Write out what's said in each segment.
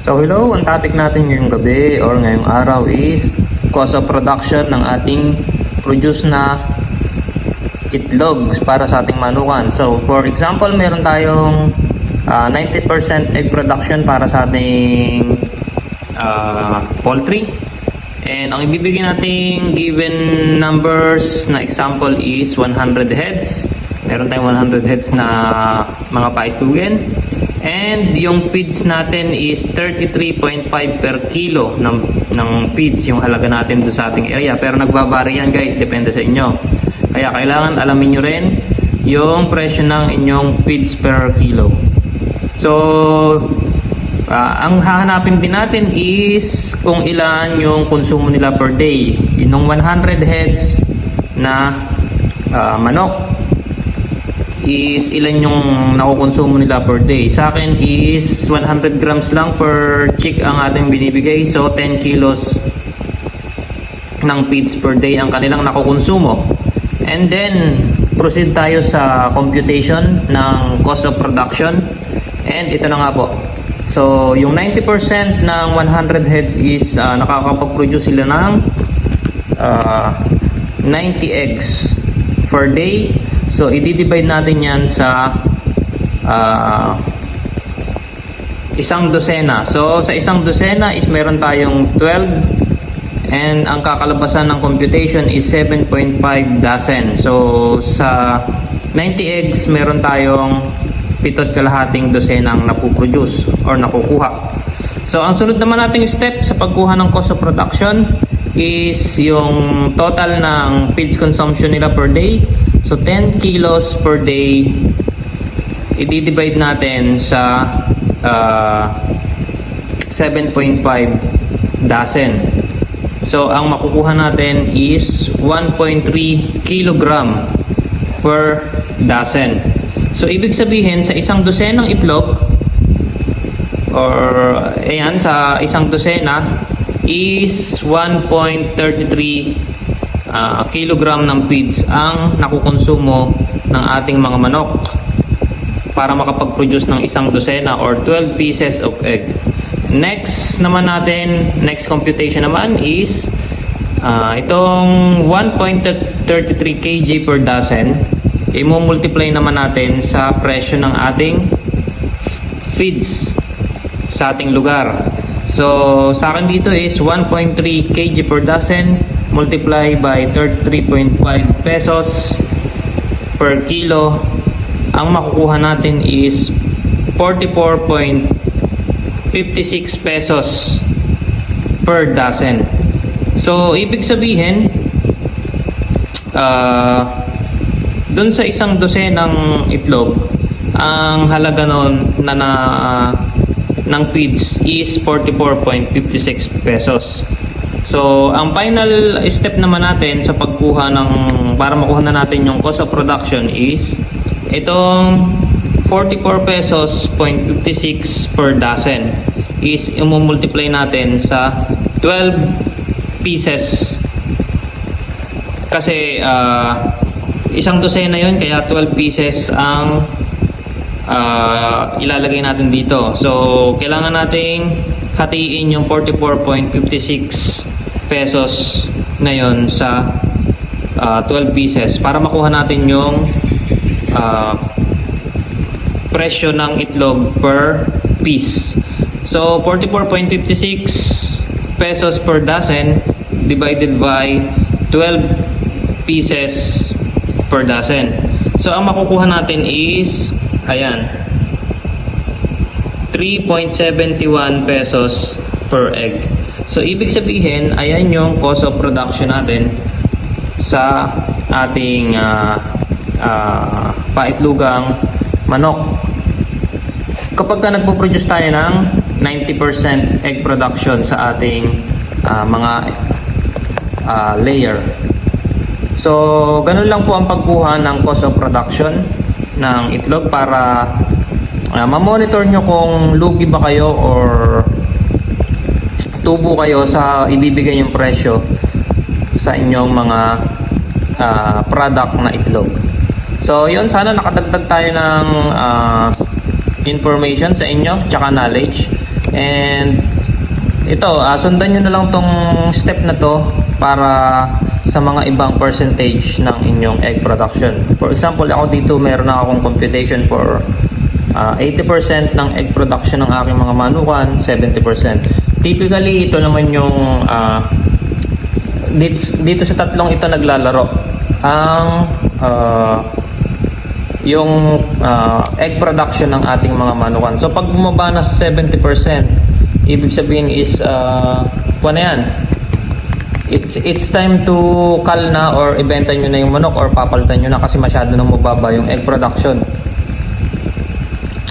So hello, ang topic natin ngayong gabi or ngayong araw is cost of production ng ating produce na itlog para sa ating manukan. So for example, meron tayong 90% egg production para sa ating poultry. And ang ibibigay nating given numbers na example is 100 heads. Meron tayong 100 heads na mga paitugin. And yung feeds natin is 33.5 per kilo ng feeds yung halaga natin doon sa ating area. Pero nagbabari yan guys, depende sa inyo. Kaya kailangan alamin nyo rin yung presyo ng inyong feeds per kilo. So, ang hahanapin din natin is kung ilan yung konsumo nila per day. Yung 100 heads na manok is ilan yung nakukonsumo nila per day. Sa akin is 100 grams lang per chick ang ating binibigay. So 10 kilos ng feeds per day ang kanilang nakukonsumo. And then proceed tayo sa computation ng cost of production. And ito na nga po. So yung 90% ng 100 heads is nakakapag-produce sila ng 90 eggs per day. So, i-divide natin yan sa isang dosena. So, sa isang dosena is meron tayong 12 and ang kakalabasan ng computation is 7.5 dozen. So, sa 90 eggs, meron tayong 7.5 dosenang napuproduce or nakukuha. So, ang sunod naman nating step sa pagkuha ng cost of production is yung total ng feeds consumption nila per day. So 10 kilos per day, i-divide natin sa 7.5 dozen. So ang makukuha natin is 1.3 kilogram per dozen. So ibig sabihin sa isang dosenang itlog or ayan sa isang dosena is 1.33 kilogram ng feeds ang nakukonsumo ng ating mga manok para makapag-produce ng isang dosena or 12 pieces of egg. Next computation naman is itong 1.33 kg per dozen, i-multiply naman natin sa presyo ng ating feeds sa ating lugar. So sa akin dito is 1.3 kg per dozen multiply by 33.5 pesos per kilo. Ang makukuha natin is 44.56 pesos per dozen. So ibig sabihin dun sa isang dosenang itlog ang halaga nun ng feeds is 44.56 pesos. So, ang final step naman natin sa pagkuha para makuha na natin yung cost of production is itong 44 pesos 0.56 per dozen is i-multiply natin sa 12 pieces. Kasi isang dosena yun, kaya 12 pieces ang ilalagay natin dito. So, kailangan nating hatiin yung 44.56 pesos na yun sa 12 pieces para makuha natin yung presyo ng itlog per piece. So 44.56 pesos per dozen divided by 12 pieces per dozen. So ang makukuha natin is ayan, 3.71 pesos per egg. So ibig sabihin, ayan yung cost of production natin sa ating paitlugang manok. Kapag nagpo-produce tayo ng 90% egg production sa ating mga layer. So ganun lang po ang pagkuha ng cost of production ng itlog para ma-monitor nyo kung lugi ba kayo or tubo kayo sa ibibigay yung presyo sa inyong mga product na itlog. So yun, sana nakadagdag tayo ng information sa inyo tsaka knowledge. And ito, sundan nyo na lang tong step na to para sa mga ibang percentage ng inyong egg production. For example, ako dito meron na akong computation for 80% ng egg production ng aking mga manukan, 70%. Typically, ito naman yung dito sa tatlong ito naglalaro. Ang yung egg production ng ating mga manukan. So pag bumaba na sa 70%, ibig sabihin is ano yan? It's time to cull na or ibenta nyo na yung manok or papalitan nyo na kasi masyado nang mababa yung egg production.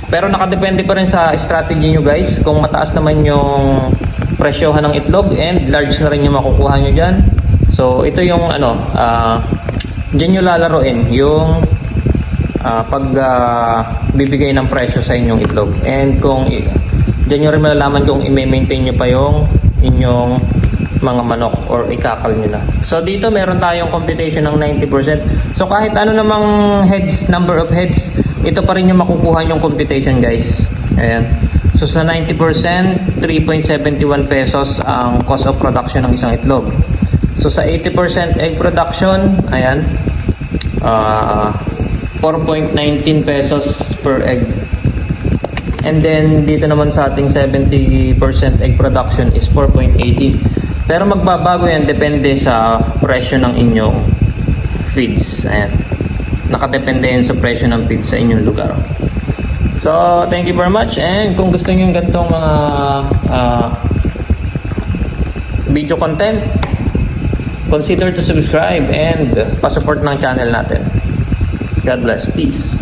Pero nakadepende pa rin sa strategy nyo guys. Kung mataas naman yung presyohan ng itlog and large na rin yung makukuha nyo dyan. So ito yung dyan nyo lalaroin yung bibigay ng presyo sa inyong itlog. And kung dyan nyo rin malalaman kung i-maintain nyo pa yung inyong mga manok or ikakal nyo na. So dito meron tayong computation ng 90%. So kahit ano namang heads, number of heads, ito pa rin yung makukuha yung computation guys. Ayan. So sa 90%, 3.71 pesos ang cost of production ng isang itlog. So sa 80% egg production, ayan, 4.19 pesos per egg. And then dito naman sa ating 70% egg production is 4.80. Pero magbabago yan depende sa presyo ng inyong feeds. Ayan. Nakadepende yan sa presyo ng feeds sa inyong lugar. So, thank you very much. And kung gusto nyo yung ganitong mga video content, consider to subscribe and pasupport ng channel natin. God bless. Peace.